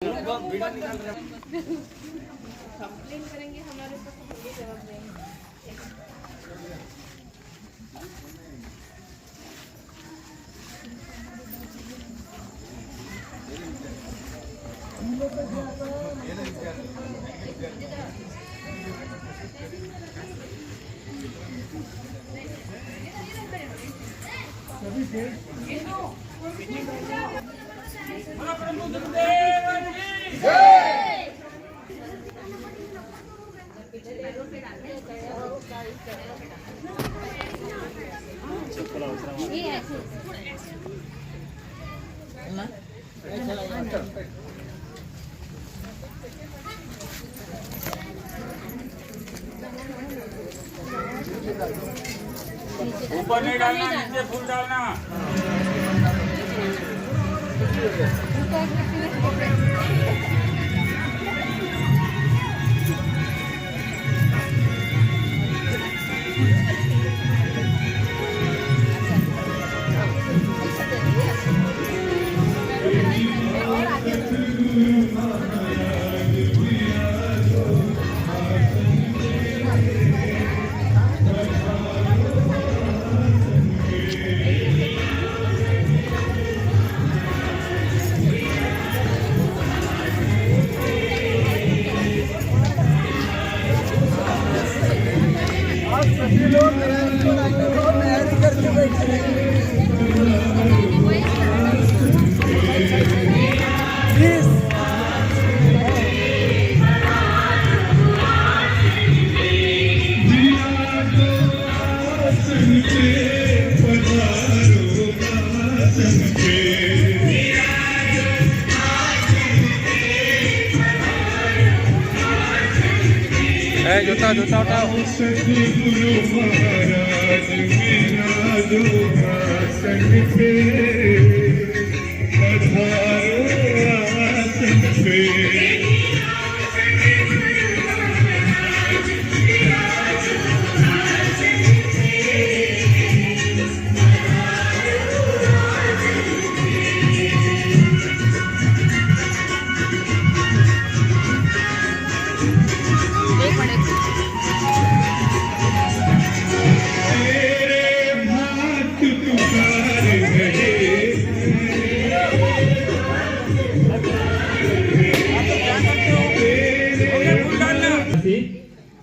Complain करेंगे हमारे पास तो ये जवाब नहीं। ऊपर नहीं डालना, नीचे फूल डालना। जूता जूता उठाओ।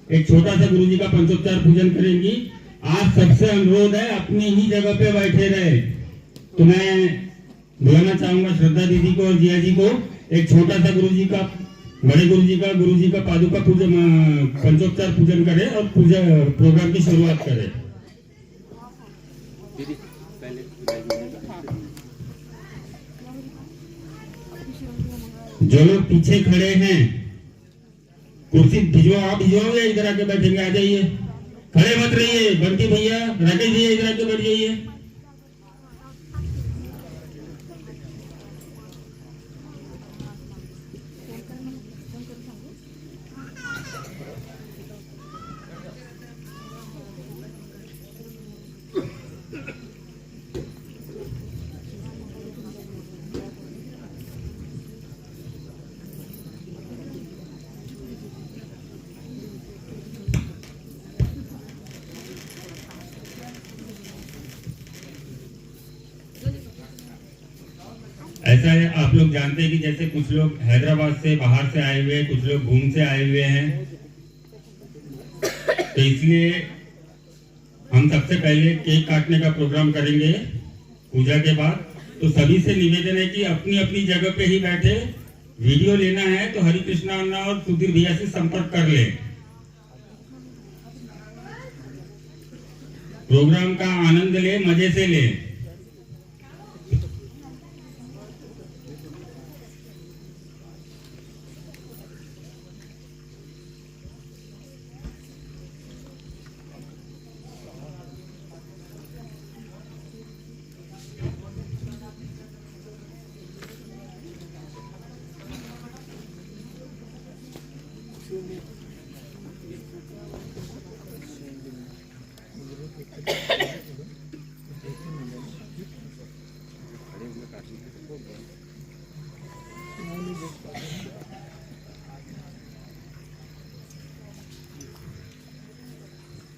एक छोटा सा गुरुजी का पंचोपचार पूजन करेंगी। आप सबसे अनुरोध है अपनी ही जगह पे बैठे रहे। तो मैं बुलाना चाहूंगा श्रद्धा दीदी को और जिया जी को। एक छोटा सा गुरुजी का, बड़े गुरुजी का पादुका पूजन, पंचोपचार पूजन करे और पूजा प्रोग्राम की शुरुआत करे। जो लोग पीछे खड़े हैं कुर्सी भिजवाओ, आप भिजवाओ या इधर आके बैठेंगे? आ जाइए, खड़े मत रहिए। बंटी भैया, राकेश भैया, इधर आके बैठ जाइए। ऐसा है, आप लोग जानते हैं कि जैसे कुछ लोग हैदराबाद से, बाहर से आए हुए हैं, कुछ लोग घूम से आए हुए हैं, तो इसलिए हम सबसे पहले केक काटने का प्रोग्राम करेंगे पूजा के बाद। तो सभी से निवेदन है कि अपनी अपनी जगह पे ही बैठे। वीडियो लेना है तो हरि कृष्णा अन्ना और सुधीर भैया से संपर्क कर ले। प्रोग्राम का आनंद ले, मजे से ले।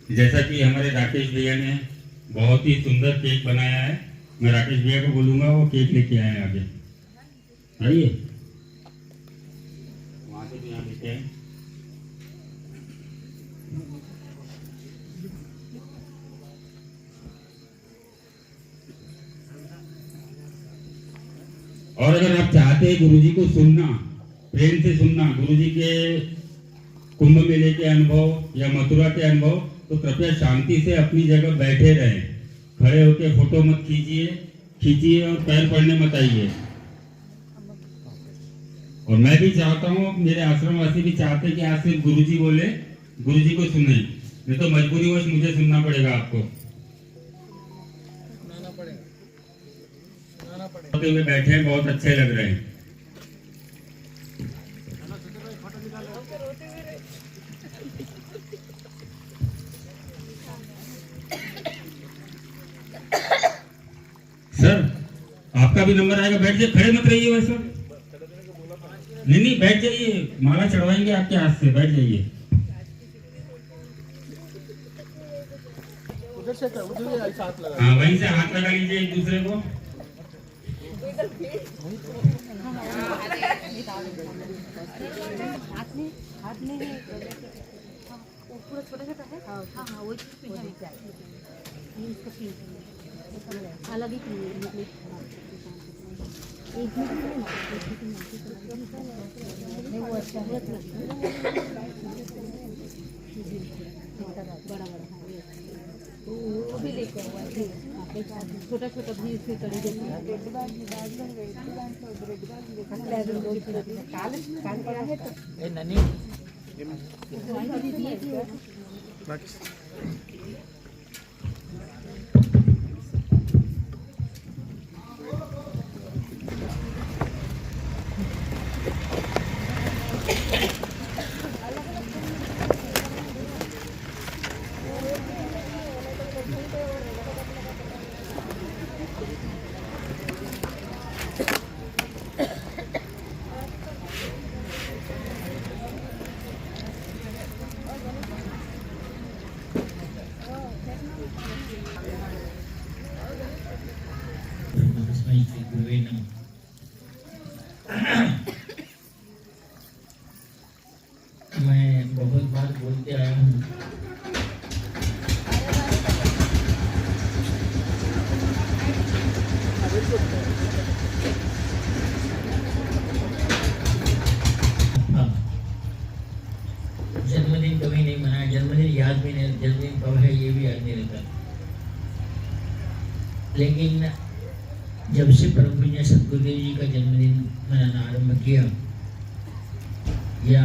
जैसा कि हमारे राकेश भैया ने बहुत ही सुंदर केक बनाया है, मैं राकेश भैया को बोलूंगा वो केक लेके आए आगे। आइए वहां से भी यहाँ लेके आए। और अगर आप चाहते हैं गुरुजी को सुनना, प्रेम से सुनना, गुरुजी के कुंभ मेले के अनुभव या मथुरा के अनुभव, तो कृपया शांति से अपनी जगह बैठे रहें। खड़े होकर फोटो मत खींचिए और पैर पड़ने मत आइए। और मैं भी चाहता हूँ, मेरे आश्रमवासी भी चाहते हैं कि आज सिर्फ गुरुजी बोले, गुरुजी को सुने, नहीं तो मजबूरीवश मुझे सुनना पड़ेगा आपको। होते हुए बैठे हैं, बहुत अच्छे लग रहे हैं। सर आपका भी नंबर आएगा, बैठ जाइए, खड़े मत रहिए वैसे। नहीं बैठ जाइए, माला चढ़वाएंगे आपके हाथ से, बैठ जाइए। हाँ वहीं से हाथ लगा लीजिए एक दूसरे को। अलग ही वो अच्छा है, बड़ा वो भी लेके छोटा छोटा भी इसमें करी देते हैं। मैं बहुत बार बोलते आया हूँ, जन्मदिन कभी नहीं मनाया, जन्मदिन याद भी नहीं, जन्मदिन कब है ये भी याद नहीं रहता। लेकिन जब से परम पूज्य सद्गुरुदेव जी का जन्मदिन मनाना आरंभ किया, या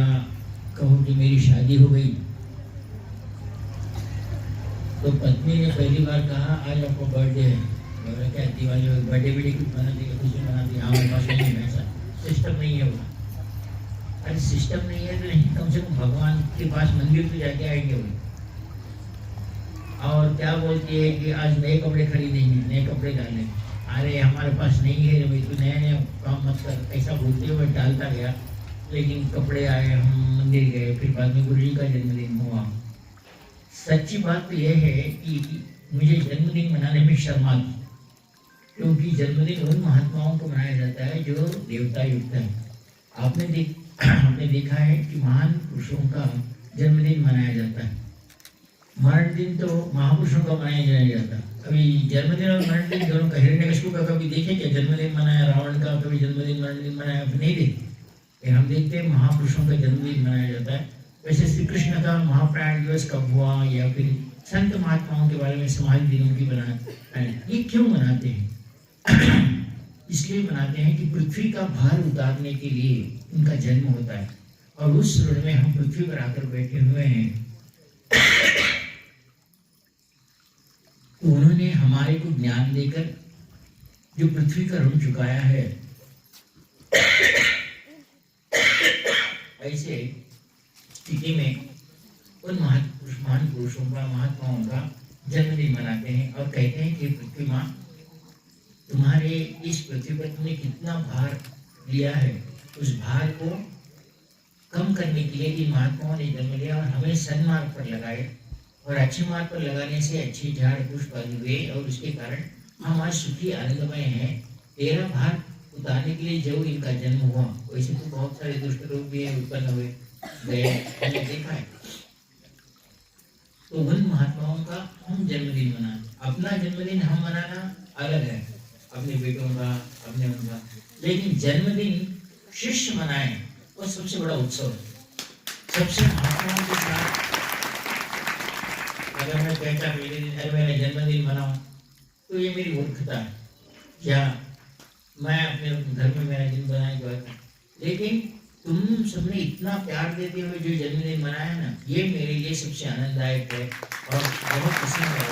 कहो कि मेरी शादी हो गई, तो पत्नी ने पहली बार कहा आज आपका बर्थडे है। बोला क्या दिवाली हो, बर्थडे भी कुछ मनाती है, कुछ मनाती है। हमारे पास नहीं है, ऐसा सिस्टम नहीं है वो। अरे सिस्टम नहीं है तो नहीं, कम से कम भगवान के पास मंदिर तो जाके आएंगे वो। और क्या बोलती है कि आज नए कपड़े खरीदेंगे, नए कपड़े डालेंगे। अरे हमारे पास नहीं है भाई, तू नया नया काम मत कर, ऐसा बोलते हुए डालता गया। लेकिन कपड़े आए, हम मंदिर गए, फिर बाद में गुरु जी का जन्मदिन हुआ। सच्ची बात तो यह है कि मुझे जन्मदिन मनाने में शर्म आती, क्योंकि जन्मदिन उन महात्माओं को मनाया जाता है जो देवता युक्त है। आपने देखा है कि महान पुरुषों का जन्मदिन मनाया जाता है। मरण दिन तो महापुरुषों का मनाया जाता है। कभी जन्मदिन और मरण दिन दोनों का, हिरण्यकशिपु का कभी देखे क्या जन्मदिन मनाया, रावण का कभी जन्मदिन मरण दिन मनाया, नहीं देखते। हम देखते हैं महापुरुषों का जन्मदिन मनाया जाता है। वैसे श्री कृष्ण का महाप्रयाण दिवस कब हुआ, या फिर संत महात्माओं के बारे में समाधि दिनों की बनाना, ये क्यों मनाते हैं? इसलिए मनाते हैं कि पृथ्वी का भार उतारने के लिए उनका जन्म होता है, और उस ऋण में हम पृथ्वी पर आकर बैठे हुए हैं। उन्होंने हमारे को ज्ञान देकर जो पृथ्वी का ऋण चुकाया है, ऐसे स्थिति में उन महान पुरुषों का, महात्माओं का जन्मदिन मनाते हैं और कहते हैं कि पृथ्वी माँ, तुम्हारे इस पृथ्वी पर तुमने कितना भार लिया है, उस भार को कम करने के लिए इन महात्माओं ने जन्म लिया और हमें सन्मार्ग पर लगाए। और अच्छे मार्ग पर लगाने से अच्छे झाड़ पुष्प आदि हुए और उसके कारण हम आज सुखी आनंदमय हैं। तेरा भार उतारने के लिए जो इनका जन्म हुआ, वैसे तो बहुत सारे दुष्ट लोग भी उत्पन्न हुए गए, हमने देखा है। तो उन महात्माओं का हम जन्मदिन मनाते, अपना जन्मदिन हम मनाना अलग है, अपने बेटों का, अपने उनका, लेकिन जन्मदिन शिष्य मनाए वो सबसे बड़ा उत्सव है। सबसे महात्माओं के साथ अगर मैं कहता मेरा जन्मदिन मनाऊं तो ये मेरी मूर्खता है। क्या मैं अपने घर में मेरा दिन बनाए जो है, लेकिन तुम सबने इतना प्यार देते हुए जो जन्मदिन मनाया ना, ये मेरे लिए सबसे आनंददायक है और बहुत पसंद है।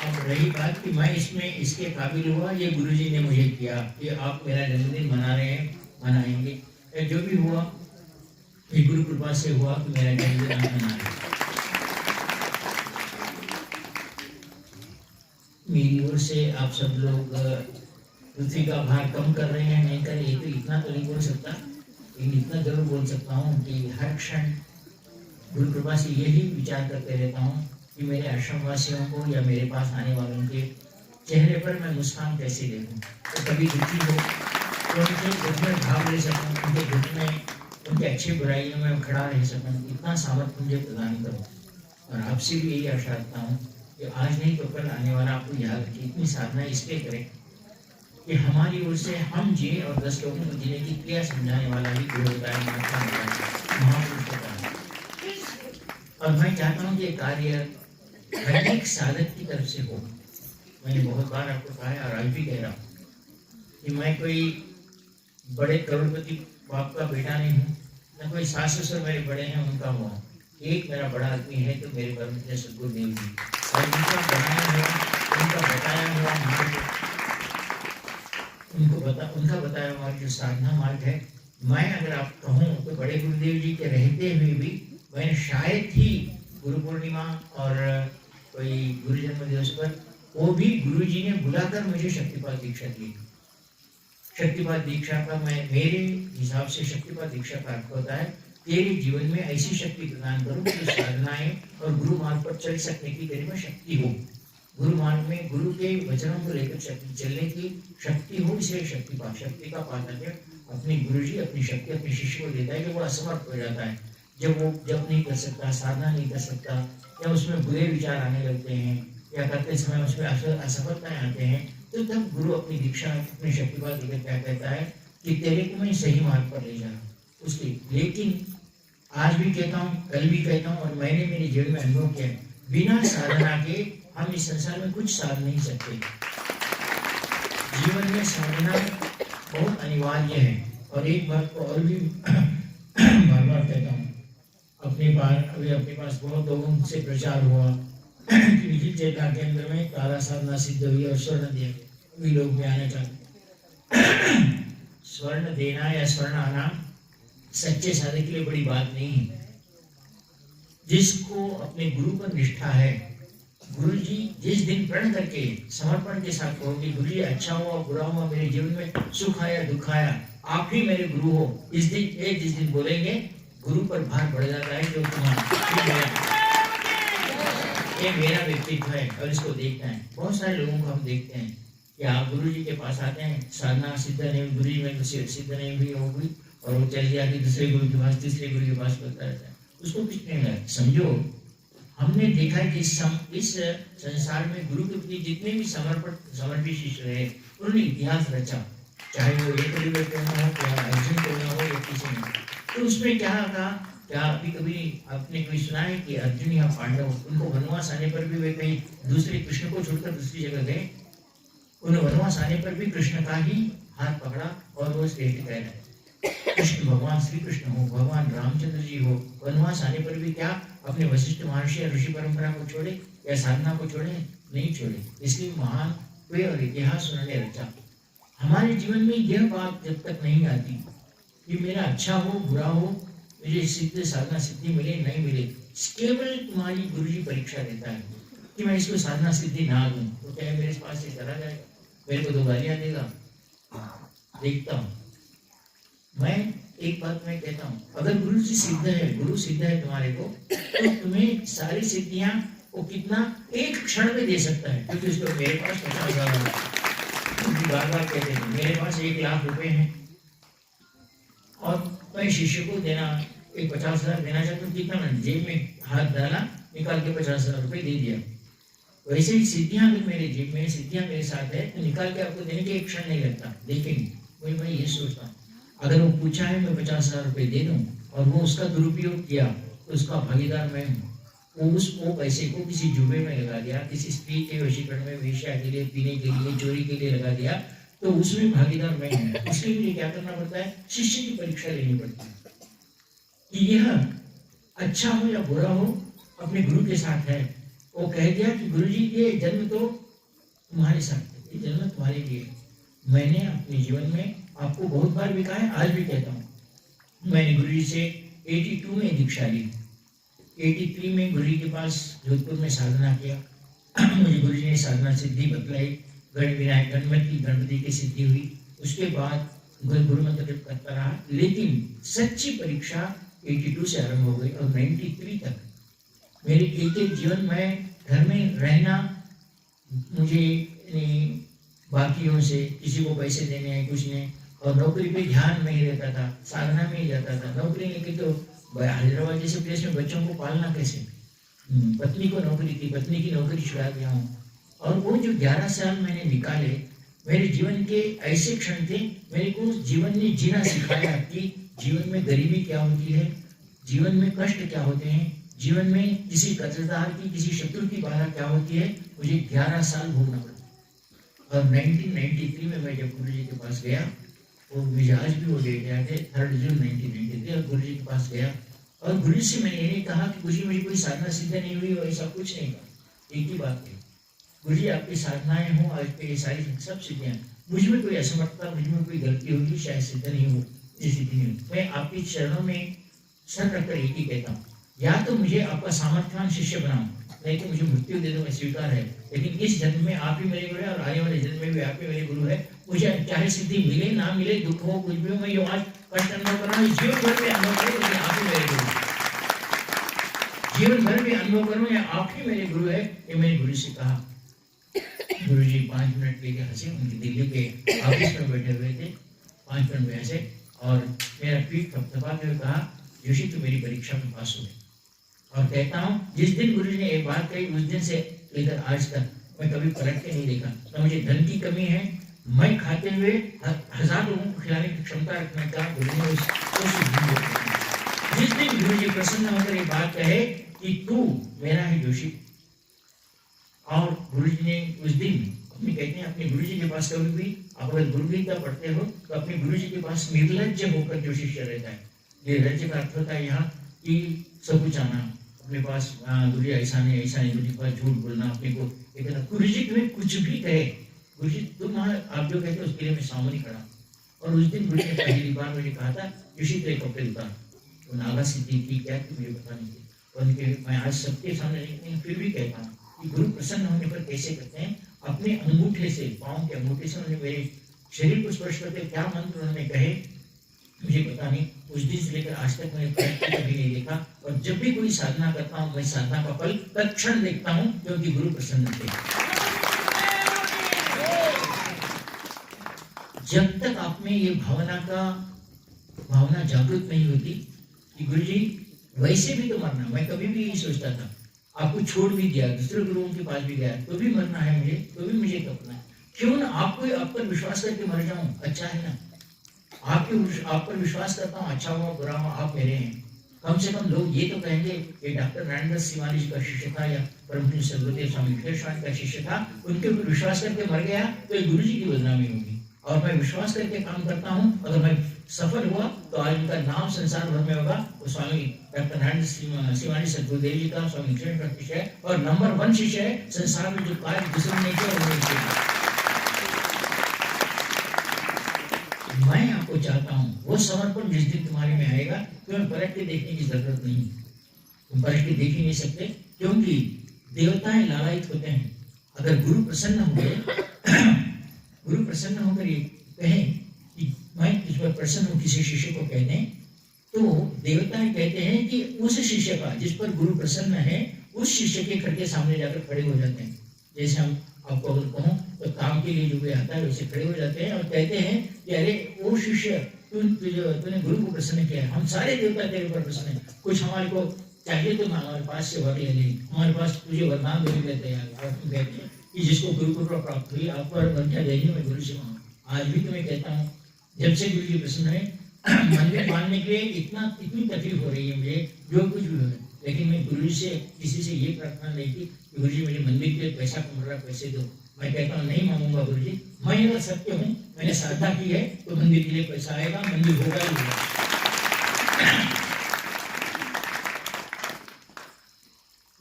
अब रही बात कि मैं इसमें इसके काबिल हुआ, ये गुरुजी ने मुझे किया कि आप मेरा जन्मदिन मना रहे हैं, मनाएंगे। जो भी हुआ ये गुरु कृपा से हुआ कि मेरा जन्मदिन आप मना रहे। मेरी ओर से आप सब लोग पृथ्वी का भार कम कर रहे हैं, नहीं कर रहे, तो इतना तो नहीं बोल सकता, लेकिन इतना जरूर बोल सकता हूँ कि हर क्षण गुरु कृपा से यही विचार करते रहता हूँ कि मेरे आश्रम वासियों को या मेरे पास आने वालों के चेहरे पर मैं मुस्कान कैसे देखूँ। तो कभी दुखी हो तो उनके दुख में भाग ले सकूँ, उनके दुख में, उनके अच्छी बुराइयों में खड़ा रह सकूँ, इतना सामर्थ्य मुझे प्रदान करो। और आपसे भी यही आशा रखता हूँ कि आज नहीं तो कल आने वाला आपको याद रखिए। इतनी साधना इसलिए करें कि हमारी ओर से हम जिए और 10 लोगों को जीने की क्रिया समझाने वाला ही गुरु होता है, महापुरुष होता है। और मैं चाहता हूँ कि ये कार्य हर एक साधक की तरफ से हो। मैंने बहुत बार आपको कहा है और आज भी कह रहा हूँ कि मैं कोई बड़े करोड़पति बाप का बेटा नहीं हूँ, न कोई सास ससुर मेरे बड़े हैं उनका हुआ। एक मेरा बड़ा आदमी है तो मेरे परम सदगुरुदेव जी, और उनका बनाया हुआ, उनका बताया हुआ मार्ग, उनका बताया हुआ जो साधना मार्ग है, मैं अगर आप कहूँ तो बड़े गुरुदेव जी के रहते हुए भी मैंने शायद ही गुरु पूर्णिमा और कोई गुरु जन्म दिवस पर वो भी गुरु जी ने बुलाकर मुझे शक्तिपात दीक्षा दी। शक्तिपात दीक्षा का मैं मेरे हिसाब से शक्तिपात दीक्षा का अर्थ होता है तेरे जीवन में ऐसी शक्ति प्रदान करूं कि साधनाएं और गुरु मार्ग पर चल सकने की तेरे में शक्ति हो। गुरु मार्ग में गुरु के वचनों को लेकर शक्ति चलने की शक्ति हो, इसे शक्तिपात। शक्ति का पातव्य अपने गुरु जी अपनी शक्ति अपने शिष्य को देता है कि वो असमर्थ हो जाता है, जब वो जब नहीं कर सकता, साधना नहीं कर सकता, या उसमें बुरे विचार आने लगते हैं या करते समय उसमें असफलताएं आते हैं, तो तब गुरु अपनी दीक्षा अपनी शक्तिपात लेकर क्या कहता है कि तेरे को मैं सही मार्ग पर ले जा रहा हूँ उसके। लेकिन आज भी कहता हूँ, कल भी कहता हूँ, और मैंने मेरे जीवन में अनुभव किया, बिना साधना के हम इस संसार में कुछ साध नहीं सकते। जीवन में साधना बहुत अनिवार्य है। और एक बात को और भी बार बार कहता हूँ, अपने पास बहुत लोगों से प्रचार हुआ कि निखिल चेतना केंद्र में तारा साधना सिद्ध हुई और स्वर्ण दिया, भी लोग में आना चाहते। स्वर्ण देना या स्वर्ण आना सच्चे साधक के लिए बड़ी बात नहीं है। जिसको अपने गुरु पर निष्ठा है, गुरु जी जिस दिन प्रण करके समर्पण के साथ कहोगे गुरु जी अच्छा हुआ बुरा हुआ, मेरे जीवन में सुख आया दुख आया, आप ही मेरे गुरु हो, इस दिन जिस दिन बोलेंगे गुरु पर भार बढ़ जाता है जो तुम्हारा ये मेरा व्यक्तित्व है। और इसको देखना है, बहुत सारे लोगों को हम देखते हैं कि आप गुरु जी के पास आते हैं, साधना सिद्ध नहीं, गुरु जी में सिद्ध नहीं हुई होगी, और वो चल गया कि दूसरे गुरु के पास तीसरे गुरु के पास करता रहता है, उसको कुछ नहीं लगा। समझो, हमने देखा है कि इस संसार में गुरु के प्रति जितने भी समर्पित शिष्य रहे, उन्होंने इतिहास रचा, चाहे वो एक गुरु क्यों ना हो, क्या अर्जुन क्यों ना हो या किसी ने। तो उसमें क्या था, क्या अभी कभी आपने कोई सुना है कि अर्जुन या पांडव, उनको वनवास आने पर भी वे कहीं दूसरे कृष्ण को छोड़कर दूसरी जगह गए? उन्हें वनवास आने पर भी कृष्ण का ही हाथ पकड़ा और वो श्रेष्ठ कह रहे। कृष्ण भगवान श्री कृष्ण हो, भगवान रामचंद्र जी हो, वनवास आने पर भी क्या अपने वशिष्ठ महर्षि और ऋषि परंपरा को छोड़े या साधना को छोड़े? नहीं छोड़े। इसलिए महान हुए और इतिहास उन्होंने रचा। हमारे जीवन में यह बात जब तक नहीं आती कि मेरा अच्छा हो बुरा हो, मुझे सिद्ध साधना सिद्धि मिले नहीं मिले, केवल तुम्हारी गुरु जी परीक्षा देता है कि मैं इसको साधना सिद्धि ना दूं तो क्या मेरे पास से चला जाएगा, मेरे को 2 गालियां देगा। देखता हूँ मैं एक बात मैं कहता हूँ, अगर गुरु जी सिद्ध है, गुरु सिद्ध है तुम्हारे को, तो तुम्हें सारी सिद्धियां वो कितना एक क्षण में दे सकता है, क्योंकि उसको मेरे पास 50,000 बार कहते हैं मेरे पास 1 लाख रुपए हैं और मैं शिष्य को देना एक 50,000 देना चाहता हूँ, कितना मैंने जेब में हाथ डाला, निकाल के 50,000 रुपए दे दिया। वैसे ही सिद्धियां अगर मेरे जेब में, सिद्धियां मेरे साथ है, तो निकाल के आपको देने के एक क्षण नहीं लगता। लेकिन वही मैं ये सोचता हूँ, अगर वो पूछा है मैं 50,000 रुपए दे दूं और वो उसका दुरुपयोग किया तो उसका भागीदार मैं हूँ। वो पैसे को किसी जुबे में लगा दिया, किसी स्त्री के वशीकरण में, वेश्या के लिए, पीने के लिए, चोरी के लिए लगा दिया, तो उसमें भागीदार मैं हूँ। इसके लिए क्या करना पड़ता है, शिष्य की परीक्षा लेनी पड़ती है कि यह अच्छा हो या बुरा हो अपने गुरु के साथ है। वो कह दिया कि गुरु जी ये जन्म तो तुम्हारे साथ है, ये जन्म तुम्हारे लिए। मैंने अपने जीवन में आपको बहुत बार भी कहा है, आज भी कहता हूँ, मैंने गुरु जी से 82 में दीक्षा ली, 83 में गुरु जी के पास जोधपुर में साधना किया। मुझे गुरु जी ने साधना सिद्धि बतलाई, गण विनायक गणपति की सिद्धि हुई। उसके बाद गुरु मंत्र करता रहा, लेकिन सच्ची परीक्षा 82 से आरंभ हो गई और 93 तक मेरे एक जीवन में घर में रहना, मुझे बाकियों से किसी को पैसे देने हैं कुछ नहीं, और नौकरी पे ध्यान नहीं रहता था, साधना में ही जाता था। नौकरी लेके तो हैदराबाद जैसे प्लेस में बच्चों को पालना कैसे, पत्नी को नौकरी थी, पत्नी की नौकरी छुड़ा दिया हूँ। और वो जो 11 साल मैंने निकाले, मेरे जीवन के ऐसे क्षण थे, मेरे को जीवन ने जीना सिखाया कि जीवन में गरीबी क्या होती है, जीवन में कष्ट क्या होते हैं, जीवन में किसी कर्जदार की, किसी शत्रु की बाधा क्या होती है। मुझे 11 साल भोगना पड़ा। और 1993 में मैं जब गुरु जी के पास गया, वो मुझे आज भी वो डेट याद है, 3 जून 1993, और गुरु जी के पास गया और गुरु जी से मैंने ये नहीं कहा कि गुरु जी मुझे कोई साधना सिद्ध नहीं हुई और ऐसा कुछ नहीं कहा। एक ही बात है, गुरु जी आपकी साधनाएं हों, आज पे ये सारी सब सिद्धियां, मुझ में कोई असमर्थता, मुझ में कोई गलती होगी, शायद सिद्ध नहीं हो, ये सिद्धि नहीं हो। मैं आपके चरणों में सर रखकर एक ही कहता हूँ, या तो मुझे आपका सामर्थ्यवान शिष्य बनाओ, नहीं तो मुझे मृत्यु दे दो, मैं स्वीकार है। लेकिन इस जन्म में आप ही मेरे गुरु है और आने वाले जन्म में भी आप ही मेरे गुरु है। मुझे चाहे सिद्धि मिले ना मिले, दुख हो कुछ भी हो, मैं ये आज कष्ट अनुभव कर रहा हूँ, जीवन भर में अनुभव करूँ, लेकिन आप ही मेरे गुरु, जीवन भर में अनुभव करूँ या आप ही मेरे गुरु है, ये मैंने गुरु से कहा। गुरु जी 5 मिनट लेके हंसे, उनकी दिल्ली के ऑफिस में बैठे हुए थे, 5 मिनट में हंसे और मेरा पीठ थपथपा के कहा, जोशी तू मेरी परीक्षा में पास हो। और कहता हूँ, जिस दिन गुरु जी ने एक बात कही, उस दिन से लेकर आज तक मैं कभी पलट के नहीं देखा। तो मुझे धन की कमी है, मैं खाते हुए 1000 लोगों को खिलाने की क्षमता रखने का गुरु ने जिस दिन गुरु जी प्रसन्न होकर ये बात कहे कि तू मेरा है जोशी, और गुरु जी ने उस दिन अपनी कहते हैं अपने गुरु जी के पास कभी भी आप अगर गुरु गीता पढ़ते हो तो अपने गुरु जी के पास निर्लज्ज होकर जो शिष्य रहता है, निर्लज्ज का अर्थ होता है यहाँ कि सब कुछ आना अपने पास, गुरु जी ऐसा नहीं गुरु जी के पास झूठ बोलना अपने को, लेकिन गुरु जी तुम्हें कुछ भी कहे, गुरु जी तुम आप जो कहते हो उसके लिए मैं सामने खड़ा। और उस दिन गुरु जी ने पहली बार मुझे कहा था, जोशी तेरे कपड़े उतार, तो नागा सिद्धि थी क्या कि मुझे पता नहीं थी। और मैं आज सबके सामने नहीं, फिर भी कहता हूँ कि गुरु प्रसन्न होने पर कैसे करते हैं, अपने अंगूठे से, पाँव के अंगूठे से उन्होंने मेरे शरीर को स्पर्श करते, क्या मंत्र उन्होंने कहे मुझे पता नहीं। उस दिन से लेकर आज तक मैंने कभी नहीं देखा, और जब भी कोई साधना करता हूँ मैं साधना का फल तत्क्षण देखता हूँ, क्योंकि गुरु प्रसन्न थे। जब तक आप में ये भावना जागृत नहीं होती कि गुरु जी वैसे भी तो मरना, मैं कभी भी यही सोचता था, आपको छोड़ भी दिया, दूसरे गुरुओं के पास भी गया, तो भी मरना है मुझे, तो भी मुझे कपना है, क्यों ना आप पर विश्वास करके मर जाऊं, अच्छा है ना। आप पर विश्वास करता हूँ, अच्छा हुआ बुरा हुआ आप मेरे हैं। कम से कम लोग ये तो कहेंगे कि डॉक्टर नारायणदास शिवानी जी का शिष्य था या परम पूज्य सर्वदेव स्वामी विखेश्वर का शिष्य था, उनके ऊपर विश्वास करके मर गया तो ये गुरु जी की बदनामी होगी। और मैं विश्वास करके काम करता हूँ, अगर मैं सफल हुआ तो आज उनका नाम संसार भर में होगा। वो स्वामी डॉक्टर नारायण शिवानी सदगुरुदेव जी का स्वामी विखेश्वर का शिष्य है और नंबर 1 शिष्य है संसार में, जो कार्य दूसरे ने किया उन्होंने किया। मैं आपको चाहता हूँ वो समर्पण जिस दिन तुम्हारे में आएगा, तुम्हें पलट के देखने की जरूरत नहीं, तुम पलट के देख ही नहीं सकते, क्योंकि देवताएं लालायित होते हैं। अगर गुरु प्रसन्न हो गए, गुरु प्रसन्न होकर ये कहें कि मैं तुझ पर प्रसन्न हूँ किसी शिष्य को कहते हैं, तो देवता कहते हैं कि उस शिष्य का जिस पर गुरु प्रसन्न है उस शिष्य के घर के सामने जाकर खड़े हो जाते हैं। जैसे हम आपको अगर कहूँ तो काम के लिए जो कोई आता है वैसे खड़े हो जाते हैं और कहते हैं कि अरे वो शिष्य तूने गुरु को प्रसन्न किया है, हम सारे देवता तेरे पर प्रसन्न है, कुछ हमारे को चाहिए तो हमारे पास से वर ले ले, हमारे पास तुझे वरदान देने के तैयार है। और तुम कहते हैं कि जिसको गुरु कृपा प्राप्त हुई आप पर वर क्या देंगे, मैं गुरु से मांगू। आज भी तुम्हें कहता हूँ जब से गुरु जी प्रसन्न है मंदिर मानने के लिए इतनी तकलीफ हो रही है मुझे जो कुछ भी हो, लेकिन मैं गुरु जी से किसी से ये प्रार्थना नहीं की कि गुरु जी मुझे मंदिर के लिए पैसा कम रहा पैसे दो। मैं कहता हूँ नहीं मांगूंगा गुरु जी, मैं अगर सत्य हूँ मैंने साधना की है तो मंदिर के लिए पैसा आएगा, मंदिर होगा ही होगा।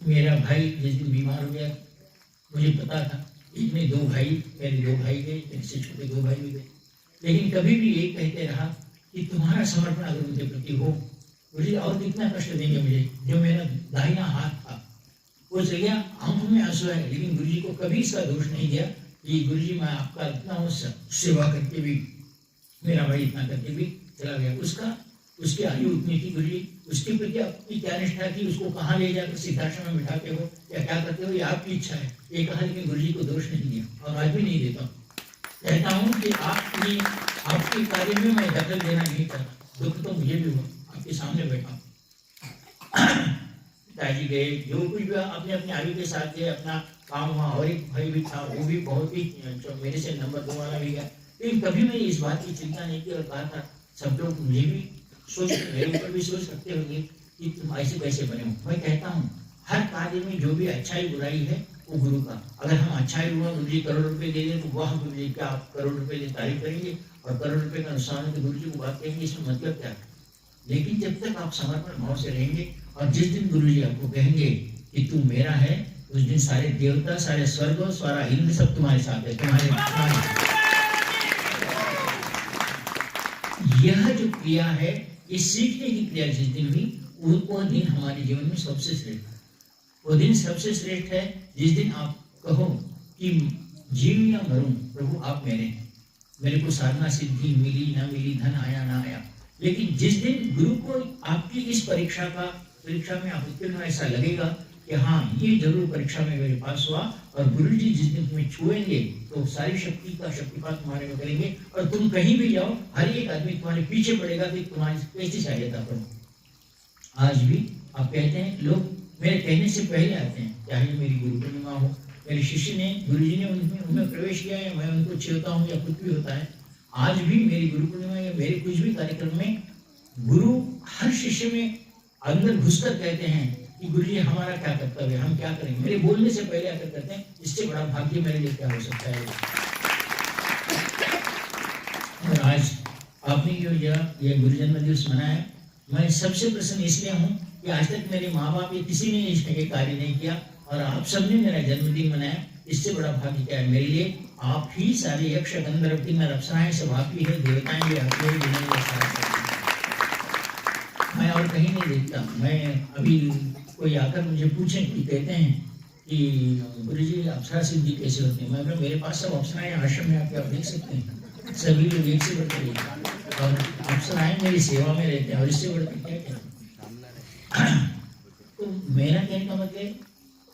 मेरा भाई जिस दिन बीमार हो गया मुझे पता था, इसमें दो भाई मेरे दो भाई गए, मेरे से छोटे दो भाई भी गए, लेकिन कभी भी ये कहते रहा कि तुम्हारा समर्पण अगर उनके प्रति हो मुझे और कितना कष्ट देंगे मुझे। जो मेरा दाहिना हाथ था वो चल गया, आंखों में आंसू है, लेकिन गुरु जी को कभी इसका दोष नहीं दिया कि गुरु जी मैं आपका इतना सेवा करके भी मेरा भाई इतना करके भी चला गया। उसकी आयु उतनी थी, गुरु जी उसके प्रति आपकी क्या निष्ठा थी, उसको कहाँ ले जाकर सिद्धाश्रम में बिठाते हो या क्या करते हो, ये आपकी इच्छा है। ये कहा, लेकिन गुरु जी को दोष नहीं दिया और आज भी नहीं देता। कहता हूँ कि आपके कार्य में मैं दखल देना नहीं चाहता, दुख तो मुझे भी हुआ, आपके सामने बैठा हूँ। पिताजी गए, जो कुछ भी अपने अपने आयु के साथ गए, अपना काम हुआ, और एक भाई भी था वो भी बहुत ही मेरे से नंबर 2 वाला भी गया, लेकिन कभी मैंने इस बात की चिंता नहीं की और कहा था सब लोग मुझे भी सोच मेरे ऊपर भी सोच सकते होंगे कि तुम ऐसे कैसे बने हो। मैं कहता हूँ हर कार्य में जो भी अच्छाई बुराई है वो गुरु का। अगर हम अच्छाई हुआ गुरु जी करोड़ रुपए दे दें तो वाह गुरु जी क्या आप करोड़ रुपए की तारीफ करेंगे, और करोड़ रुपए का नुकसान है तो गुरु जी को बात करेंगे, इसमें मतलब क्या है। लेकिन जब तक आप समर्पण भाव से रहेंगे और जिस दिन गुरु जी आपको कहेंगे कि तू मेरा है, उस दिन सारे देवता, सारे स्वर्ग, सारा इंद्र सब तुम्हारे साथ है, तुम्हारे यह जो क्रिया है, इस सीखने की क्रिया जिस दिन हुई वो दिन हमारे जीवन में सबसे श्रेष्ठ है। वो दिन सबसे श्रेष्ठ है जिस दिन आप कहो कि जीव या मरूं प्रभु आप मेरे हैं, मेरे को साधना सिद्धि मिली ना मिली, धन आया ना आया, लेकिन जिस दिन गुरु को आपकी इस परीक्षा में आप उत्तीर्ण ऐसा लगेगा कि हाँ ये जरूर परीक्षा में मेरे पास हुआ, और गुरु जी जिस दिन तुम्हें छुएंगे तो सारी शक्ति का शक्तिपात तुम्हारे में करेंगे, और तुम कहीं भी जाओ हर एक आदमी तुम्हारे पीछे पड़ेगा कि तुम्हारी कैसी सहायता करो। आज भी आप कहते हैं लोग मेरे कहने से पहले आते हैं, चाहे मेरी गुरु पूर्णिमा हो, मेरे शिष्य ने गुरु जी ने उनमें प्रवेश किया है, मैं उनको छेड़ता हूँ या कुछ भी होता है, आज भी मेरी गुरु पूर्णिमा या मेरे कुछ भी कार्यक्रम में गुरु हर शिष्य में अंदर घुसकर कहते हैं कि गुरु जी हमारा क्या कर्तव्य है, हम क्या करेंगे, मेरे बोलने से पहले आकर कहते हैं। इससे बड़ा भाग्य मेरे लिए क्या हो सकता है। और आज आपने जो ये गुरु जन्म दिवस मनाया, मैं सबसे प्रसन्न इसलिए हूँ कि आज तक मेरे माँ बाप या किसी ने इसमें ये कार्य नहीं किया, और आप सबने मेरा जन्मदिन मनाया, इससे बड़ा भाग्य क्या है मेरे लिए। आप ही सारे यक्ष गंधर्व किन्नर अप्सराएं सब आप ही है, देवताएं भी आप ही हैं, मैं और कहीं नहीं देखता। मैं अभी कोई आकर मुझे पूछे कि कहते हैं कि गुरु जी अप्सरा सिद्धि कैसे होती है, मैं मेरे पास सब अप्सराएं आश्रम में आके आप देख सकते हैं, सभी लोग एक से बढ़कर और अप्सराएं मेरी सेवा में रहते हैं, और इससे बढ़कर क्या कहते हैं। तो मेरा कहने का मतलब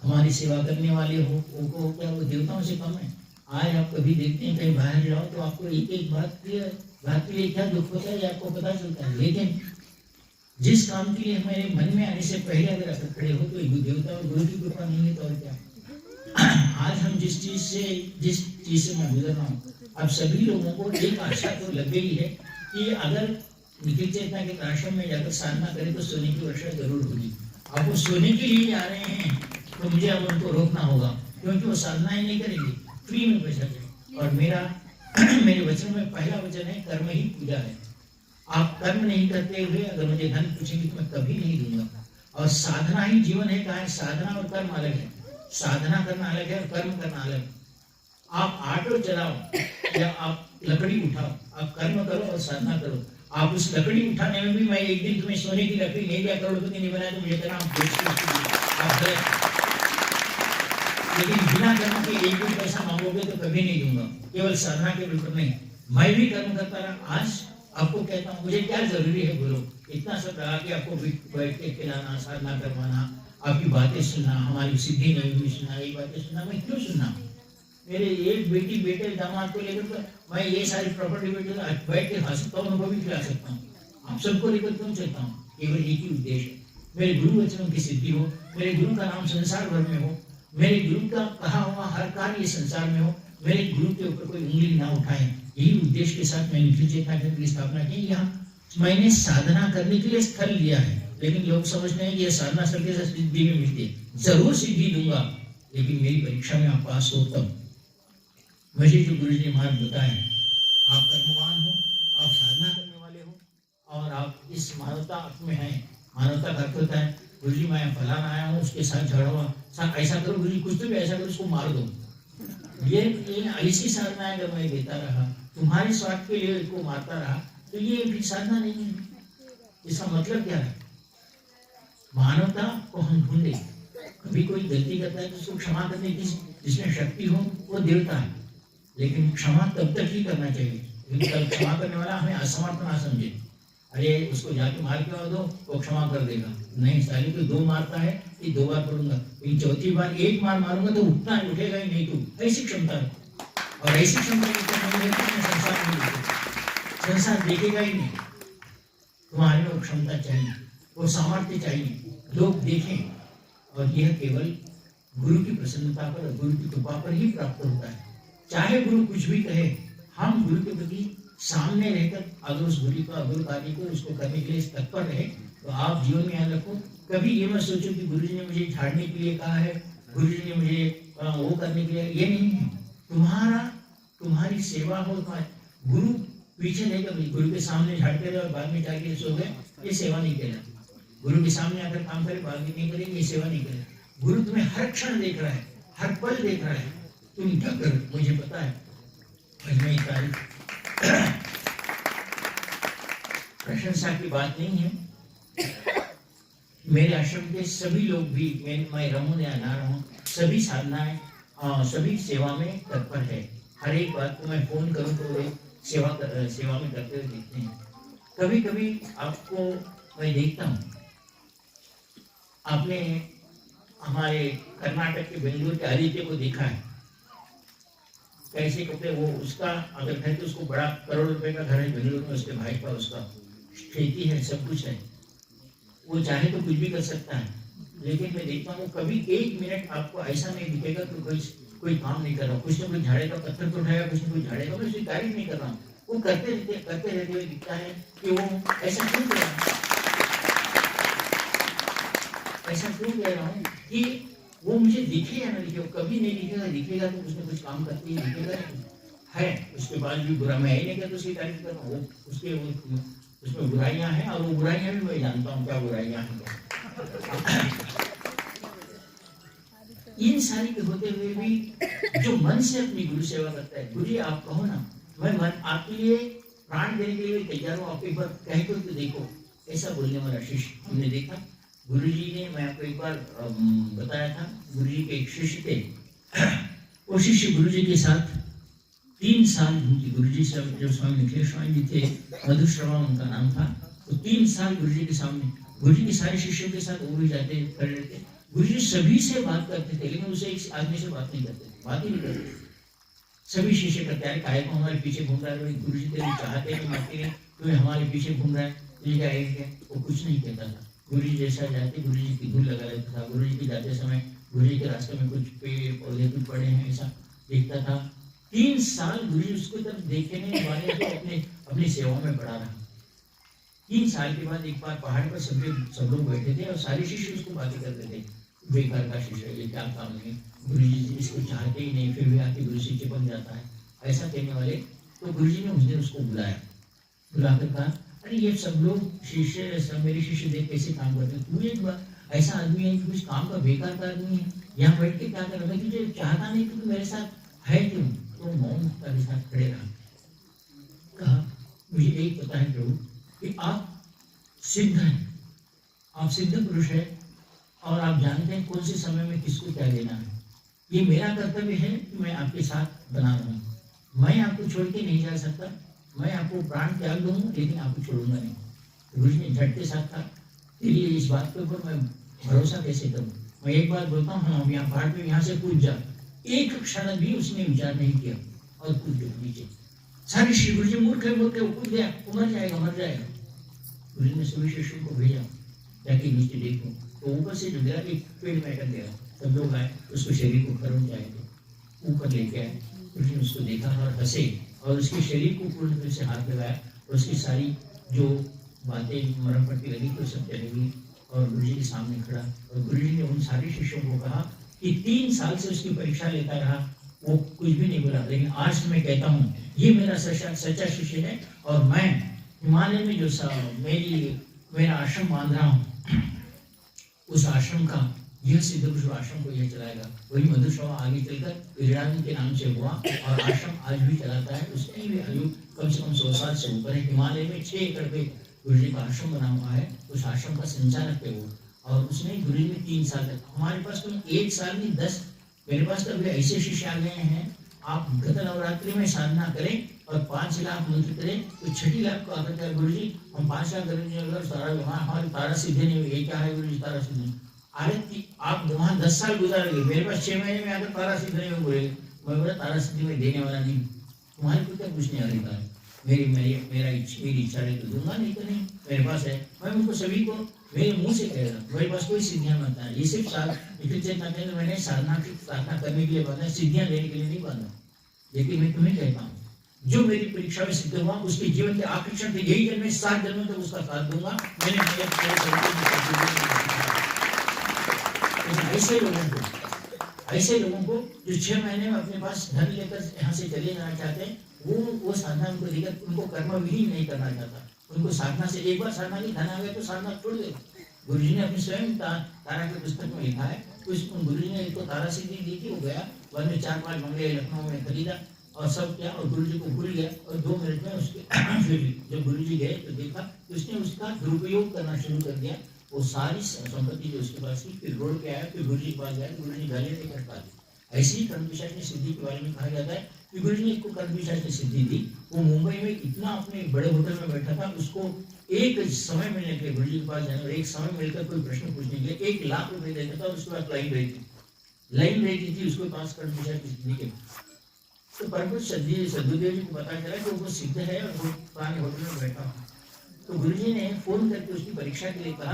हमारी सेवा करने वाले हो उनको क्या वो देवताओं से कम है। आज आप कभी देखते हैं कहीं बाहर जाओ तो आपको एक एक बात के लिए क्या दुख होता है आपको पता चलता है, लेकिन जिस काम के लिए हमारे मन में आने से पहले अगर आप खड़े हो तो देवता और गुरु की कृपा नहीं है तो और क्या। आज हम जिस चीज से मैं गुजर रहा हूँ, अब सभी लोगों को एक आशा तो लग गई है कि अगर निखिल चेतना के आश्रम में जाकर साधना करें तो सोने की वर्षा जरूर होगी। अब वो सोने के लिए जा रहे हैं तो मुझे अब उनको रोकना होगा, क्योंकि वो साधना ही नहीं करेंगे, फ्री में पैसा देंगे। और मेरे वचन में पहला वचन है कर्म ही पूजा है। आप कर्म नहीं करते हुए अगर मुझे धन पूछेंगे तो मैं कभी नहीं दूंगा। और साधना ही जीवन है, कहा है साधना और कर्म अलग है, साधना करना अलग है और कर्म करना अलग है। आप ऑटो चलाओ या आप लकड़ी उठाओ, आप कर्म करो और साधना करो। आप उस लकड़ी उठाने में भी मैं एक दिन तुम्हें सोने की लकड़ी नहीं दिया, करोड़पति नहीं बनाया तो मुझे कहना आप गलत। लेकिन बिना कर्म के एक भी पैसा मांगोगे तो कभी नहीं दूंगा, केवल साधना के बिल्कुल नहीं। मैं भी कर्म करता रहा। आज आपको कहता हूँ मुझे क्या जरूरी है बोलो, इतना सब लगा के आपको बैठ के खिलाना, साधना करवाना, आपकी बातें सुनना, हमारी सिद्धि नहीं हुई सुनना, ये बातें सुनना, मैं क्यों सुनना? मेरे एक बेटी बेटे दामाद को लेकर तो मैं ये सारी प्रॉपर्टी बैठ के खा सकता हूँ, उनको भी खिला सकता हूँ, आप सबको लेकर क्यों चलता हूँ? केवल एक ही उद्देश्य है, मेरे गुरु वचनों की सिद्धि हो, मेरे गुरु का नाम संसार भर में हो, मेरे गुरु का कहा हुआ हर कार्य संसार में हो, मेरे गुरु के ऊपर कोई उंगली ना उठाए। यही उद्देश्य के साथ मैंने निखिल चेतना केंद्र की स्थापना की। यहाँ मैंने साधना करने के लिए स्थल लिया है, लेकिन लोग समझते हैं कि यह साधना स्थल के साथ सिद्धि नहीं मिलती। जरूर सिद्धि दूंगा, लेकिन मेरी परीक्षा में आप पास हो तब। मुझे जो गुरु जी ने मार्ग बताया, आप कर्मवान हो, आप साधना करने वाले हो, और आप इस मानवता में हैं। मानवता का अर्थ होता है गुरु जी मैं फलाना आया हूँ, उसके साथ झगड़ा हुआ, ऐसा करो गुरु जी, कुछ तो भी ऐसा करो, उसको मार दो। ये ऐसी साधना अगर मैं देता रहा, तुम्हारे स्वार्थ के लिए इसको मारता रहा, तो ये भी साधना नहीं है। इसका मतलब क्या है? मानवता को हम ढूंढे, कभी कोई गलती करता है तो उसको क्षमा करने की जिसमें शक्ति हो वो देवता है, लेकिन क्षमा तब तक ही करना चाहिए कल क्षमा करने वाला हमें असमर्थ ना समझे। अरे उसको जाके मार के दो, वो क्षमा कर देगा। नहीं, साली तो 2 मारता है कि 2 बार पढ़ूंगा, लेकिन चौथी बार 1 बार मारूंगा तो उठेगा ही नहीं। तू ऐसी क्षमता है, और ऐसी क्षमता संसार देखेगा ही नहीं। तुम्हारे में वो क्षमता चाहिए, वो सामर्थ्य चाहिए, लोग देखें, और यह केवल गुरु की प्रसन्नता पर, गुरु की कृपा पर ही प्राप्त होता है। चाहे गुरु कुछ भी कहे, हम गुरु के प्रति सामने रहकर अगर उस गुरु कार्य को उसको करने के लिए तत्पर रहे, तो आप जीवन में याद रखो, कभी ये मत सोचो कि गुरु जी ने मुझे झाड़ने के लिए कहा है, गुरु जी ने मुझे वो करने के लिए, ये नहीं है। तुम्हारी सेवा हो, गुरु पीछे नहीं कभी, गुरु के सामने झाड़ते रहे और बाद में जाके सो गए, ये सेवा नहीं करेगा। गुरु के सामने आकर काम करे, बाद में नहीं करेंगे, ये सेवा नहीं करेगा। गुरु तुम्हें हर क्षण देख रहा है, हर पल देख रहा है, तुम क्या करो मुझे पता है। प्रशंसा की बात नहीं है। मेरे आश्रम के सभी लोग भी, मैं रहूं या ना रहूं, सभी साधनाएं, सभी सेवा में तत्पर है। हर एक बात को मैं फोन करूं तो वे सेवा में करते हुए देखते हैं। कभी कभी आपको मैं देखता हूँ, आपने हमारे कर्नाटक के बेंगलुरु के आदित्य को देखा है, कैसे कपड़े, वो उसका अगर घर तो उसको बड़ा करोड़ रुपए का घर है बेंगलुरु में, उसके भाई का, उसका खेती है, सब कुछ है, वो चाहे तो कुछ भी कर सकता है। लेकिन मैं देखता हूँ कभी 1 मिनट आपको ऐसा नहीं दिखेगा कि कोई काम नहीं कर रहा, कुछ न कुछ झाड़ेगा, पत्थर तो उठाएगा, कुछ न कुछ झाड़ेगा। मैं उसकी तारीफ नहीं कर रहा हूँ, वो करते रहते हुए दिखता है कि वो ऐसा क्यों कर रहा है, ऐसा क्यों कह रहा हूँ कि वो मुझे दिखे या ना दिखे, वो कभी नहीं दिखेगा, दिखेगा तो उसने कुछ काम करते ही दिखेगा है। उसके बाद भी बुरा मैं ही नहीं कहता, उसकी तारीफ कर रहा हूँ, उसमें बुराइयां हैं, और वो बुराइयां भी मैं जानता हूँ क्या बुराइयां हैं। इन सारी के होते हुए भी जो मन से अपनी गुरु सेवा करता है, गुरु जी आप कहो ना, मैं मन आपके लिए प्राण देने के लिए तैयार हूँ, आप एक बार कह कर तो देखो, ऐसा बोलने वाला शिष्य हमने देखा। गुरु जी ने, मैं आपको एक बार बताया था, गुरु जी के एक शिष्य थे, वो शिष्य गुरु जी के साथ 3 साल घूमती। गुरु जी से जब स्वामी निखिल स्वामी जी थे, मधुश्रवा उनका नाम था, तो 3 साल गुरु जी के सामने, गुरु जी के सारे शिष्यों के साथ वो भी जाते खड़े रहते। गुरु जी सभी से बात करते थे, लेकिन उसे एक आदमी से बात नहीं करते, बात ही नहीं करते। सभी शिष्य करते हैं, काहे को हमारे पीछे घूम रहा है, गुरु जी तेरे चाहते हैं मानते हैं, तुम्हें हमारे पीछे घूम रहा है, तुझे क्या है? वो कुछ नहीं कहता था। गुरु जी जैसा जाते, गुरु जी की धूल लगा रहता था। गुरु जी के जाते समय गुरु जी के रास्ते में कुछ पेड़ पौधे कुछ पड़े हैं, ऐसा देखता था। 3 साल गुरु जी उसको तरफ देखने वाले तो अपनी सेवा में पड़ा रहा। 3 साल के बाद एक बार पहाड़ पर सब लोग बैठे थे और सारे शिष्य उसको बातें करते थे, बेकार का शिष्य, ये क्या काम नहीं, गुरु जी इसको चाहते ही नहीं, फिर भी आके गुरु जी चिपक जाता है, ऐसा कहने वाले। तो गुरु जी ने उस दिन उसको बुलाकर कहा, अरे ये सब लोग शिष्य, सब मेरे शिष्य देख कैसे काम करते हैं, तू एक बार ऐसा आदमी है, कुछ काम का बेकार का आदमी है, यहाँ बैठ के क्या कर रहा है, तुझे चाहता नहीं कि तू मेरे साथ है क्यों? तो मौनता के साथ खड़े रहा। कहा, मुझे एक पता है प्रभु कि आप सिद्ध हैं, आप सिद्ध पुरुष है, और आप जानते हैं कौन से समय में किसको क्या देना है। ये मेरा कर्तव्य है कि मैं आपके साथ बना रहूं, मैं आपको छोड़ के नहीं जा सकता, मैं आपको प्राण त्याग दूंगा लेकिन आपको छोड़ूंगा नहीं। गुरु जी ने झट के साथ कहा, तेरे लिए इस बात के ऊपर मैं भरोसा कैसे करूं? मैं एक बात बोलता हूँ, हम यहाँ पहाड़ पे यहाँ से कूद जा। एक क्षण भी उसने विचार नहीं किया और कूद गया नीचे। सारे श्री गुरु जी मूर्ख है, मूर्ख है, वो कूद गया, वो मर जाएगा, मर जाएगा। गुरु जी ने सभी शिष्यों को भेजा, जाके नीचे देखो। तो ऊपर से जो गिरा एक पेड़ में अटक गया। सब लोग आए, उसको शरीर को खरोंच जाएंगे, ऊपर लेके आए। गुरु जी ने उसको देखा और हंसे और उसके शरीर को पूर्ण रूप से हाथ लगाया। उसकी सारी जो बातें मरम पट्टी लगी तो सब चली गई और गुरु जी के सामने खड़ा। और गुरु जी ने उन सारे शिष्यों को कहा कि 3 साल से उसकी परीक्षा लेता रहा, वो कुछ भी नहीं बोला, लेकिन आज मैं कहता हूँ ये मेरा सच्चा शिष्य है और मैं हिमालय में जो मेरा आश्रम बांध रहा हूँ, उस आश्रम का यह सिद्धपुरुष आश्रम को यह चलाएगा। वही मधुश्रवा आगे चलकर विजयानंद के नाम से हुआ और आश्रम आज भी चलाता है। उसकी भी आयु कम से कम 100 साल से ऊपर है। हिमालय में 6 एकड़ पे गुरु जी का आश्रम बना हुआ है। उस आश्रम का संचालक है वो। और उसने गुरु जी ने 3 साल तक, हमारे पास तो 1 साल नहीं 10, मेरे पास तो अभी ऐसे शिष्य आ गए हैं। आप गत नवरात्रि में साधना करें और 5 लाख मंत्र करें तो 6 लाख को आकर के गुरु जी हम 5 लाख करेंगे, हमारी तारा सिद्धि नहीं हुई। क्या है गुरु जी तारा सिद्धि? अरे आप वहाँ 10 साल गुजारोगे, मेरे पास 6 महीने में आकर तारा सिद्धि नहीं बोलेगे। मैं बोला तारा सिद्धि में देने वाला नहीं, तुम्हारे को क्या पूछने वाले का है? मेरी इच्छा है तो दूंगा, नहीं तो नहीं, मेरे पास है। मैं उनको सभी को मेरे मुंह से कह रहा हूँ, मेरे पास कोई सिद्धियां मत है। ये सिर्फ चेतना केंद्र मैंने साधना करने के लिए बांधा, सिद्धियां लेने के लिए नहीं बांधा। लेकिन मैं तुम्हें कहता हूँ, जो मेरी परीक्षा में सिद्ध हुआ उसके जीवन के आकर्षण से यही जन्म 7 जन्मों तक उसका साथ दूंगा। मैंने ऐसे लोगों को जो 6 महीने में अपने पास धन लेकर यहाँ से चले जाना चाहते हैं, वो साधना उनको लेकर उनको कर्म विहीन नहीं करना चाहता। उनको साधना से एक बार साधना की धन आ गया तो साधना छोड़ दे। गुरु जी ने अपनी स्वयं तारा के पुस्तक में लिखा है। गुरु जी ने एक तो तारा सिद्धि दी थी, वो गया वन में 4-5 बंगले लखनऊ में खरीदा और सब किया और गुरु जी को भूल गया। और 2 मिनट में उसके जब गुरु जी गए तो देखा तो उसने उसका दुरुपयोग करना शुरू कर दिया। वो सारी संपत्ति जो उसके पास थी, फिर रोड पे आया, फिर गुरु जी के पास गया, गुरु जी गाली नहीं कर पाते। ऐसी ही कर्म पिशाच की सिद्धि के बारे में कहा जाता है कि गुरु जी ने एक कर्म पिशाच की सिद्धि दी। वो मुंबई में इतना अपने बड़े होटल में बैठा था, उसको एक समय मिलने के लिए गुरु जी के पास जाने और एक समय मिलकर कोई प्रश्न पूछने के लिए 1 लाख रुपए देता था। उसके बाद लाइन रहती थी उसके पास कर्म पिशाच की सिद्धि के। तो परम सदगुरुदेव जी को पता चला कि वो सिद्ध है और वो पुराने होटल में बैठा। तो गुरु जी ने फोन करके उसकी परीक्षा के लिए कहा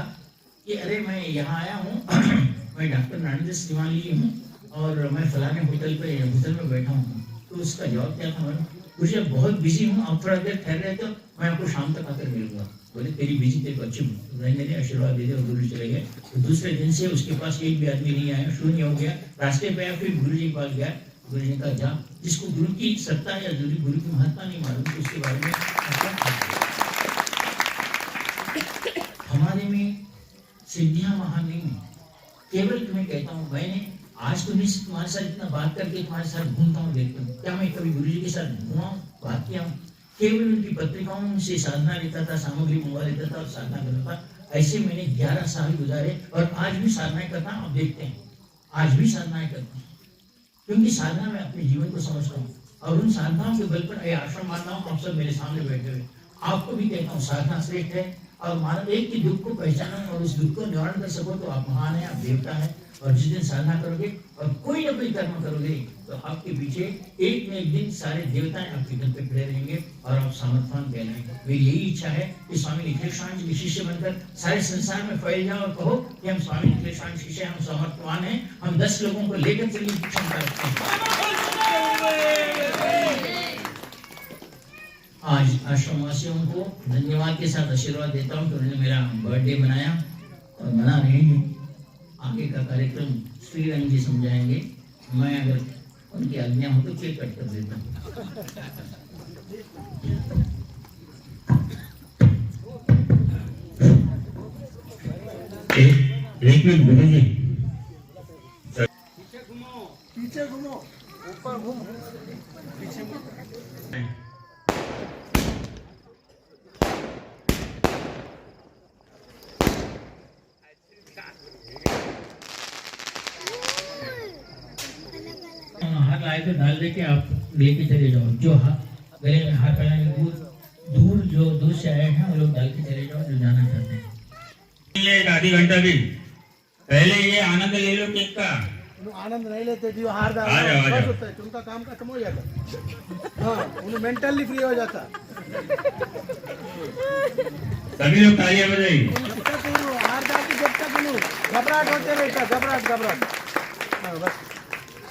कि अरे मैं यहाँ आया हूँ, मैं डॉक्टर नानंद श्रीमाली हूँ और मैं फलाने होटल में बैठा हूँ। तो उसका जवाब क्या था? गुरु जी बहुत बिजी हूँ, आप थोड़ा देर ठहर रहे तो मैं आपको शाम तक आकर मिलूंगा। बोले तेरी बिजी तेरे को अच्छी रहेंगे, आशीर्वाद दे दे। और गुरु जी चले गए। तो दूसरे दिन से उसके पास एक भी आदमी नहीं आया, शून्य हो गया। रास्ते पे आया, फिर गुरु जी के पास गया। गुरु जी का जा, जिसको गुरु की सत्ता या गुरु की महत्ता नहीं मालूम तो उसके बारे में हमारे में सिद्धियां महान नहीं है। केवल तुम्हें कहता हूँ, मैंने आज तुम्हारे साथ इतना बात करके तुम्हारे साथ घूमता हूँ, देखता हूँ। क्या मैं कभी गुरु जी के साथ घूमा हूँ, बात किया हूँ? केवल उनकी पत्रिकाओं से साधना लेता था, सामग्री मंगवा लेता था और साधना करता था। ऐसे मैंने 11 साल गुजारे और आज भी साधनाएं करता हूँ। आप देखते हैं आज भी साधनाएं करता हूँ, क्योंकि साधना में अपने जीवन को समझता हूँ और उन साधनाओं के बल पर आश्रम मानता हूँ। आप सब मेरे सामने बैठे हुए, आपको भी कहता हूँ साधना श्रेष्ठ है। और मानव एक के दुख को पहचानो और उस दुख को निवारण कर सको तो आप महान है, आप देवता है। और जिस दिन साधना करोगे और कोई ना कोई कर्म करोगे तो आपके पीछे एक न एक दिन सारे देवताएं आपके घर पे खड़े रहेंगे और आप सामर्थ्यवान कहलाएंगे। मेरी यही इच्छा है कि स्वामी निखिलेश्वर जी के शिष्य बनकर सारे संसार में फैल जाओ और कहो कि हम स्वामी निखिलेश्वर शिष्य, हम सामर्थ्यवान हैं, हम 10 लोगों को लेकर चलने की क्षमता रखते हैं। आज आश्रमवासियों को धन्यवाद के साथ आशीर्वाद देता हूँ कि उन्होंने मेरा बर्थडे मनाया और मना रहे हैं। आगे का कार्यक्रम श्रीरंग जी समझाएंगे। मैं अगर उनकी आज्ञा हो तो केक कट कर देता हूँ। एक मिनट गुरु जी, पीछे घूमो, ऊपर घूमो, पीछे हाथ आए तो डाल दे के आप लेके चले जाओ। जो गले में हाथ पहनाएंगे वो जो दूर से आए हैं वो लोग डाल के चले जाओ जो जाना चाहते हैं। ये एक आधी घंटा भी पहले ये आनंद ले लो केक का। आनंद नहीं लेते जी, हार आ जाओ, आ जाओ। होता है, उनका काम खत्म हो जाता। हाँ, उन्हें मेंटली फ्री हो जाता। सभी लोग तालियां बजाइए। हार जाती जब तक उन्हें घबराहट होते रहता, घबराहट। हाँ, बस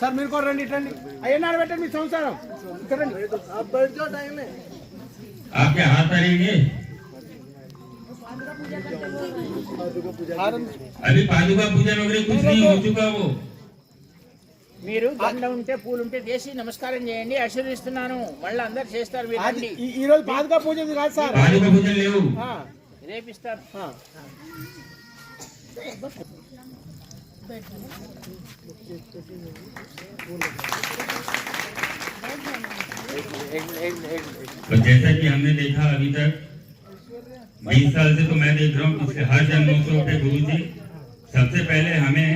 सर मेरे को రండి అయ్యే నాడు పెట్టండి మీ సంసారం ఇక్కడ రండి आप बैठ जाओ टाइम में आपके हाथ तरेंगे। अभी पादुका पूजन वगैरह कुछ नहीं हो चुका वो। మీరు దండ ఉంటే పూలు ఉంటే చేసి నమస్కారం చేయండి, ఆశీర్వదిస్తున్నాను. మళ్ళీ అందరు చేస్తారు. మీరు आज రండి. ఈ రోజు పాదుగా పూజ కాదు సార్ पादुका पूजन ले लो। हाँ, రేపు ఇస్తాను. हाँ। तो जैसा कि हमने देखा अभी तक 20 साल से तो मैं देख रहा हूँ पिछले हर जन्मोत्सव पे गुरु जी सबसे पहले हमें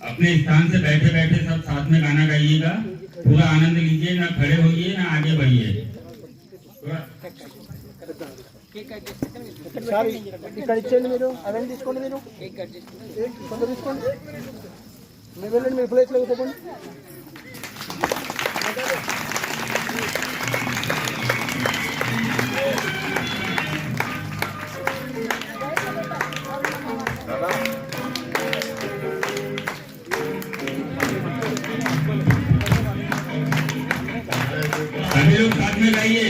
अपने स्थान से बैठे बैठे सब साथ में गाना गाइएगा, पूरा आनंद लीजिए, ना खड़े होइए ना आगे बढ़िए। సార్ ఇక్కడ ఇచ్చేయండి మీరు అవన్నీ తీసుకోండి మీరు కొంత తీసుకోండి మీరు వెళ్ళండి మీరు ప్లేస్లో కూర్చోండి सभी लोग साथ में गाइए।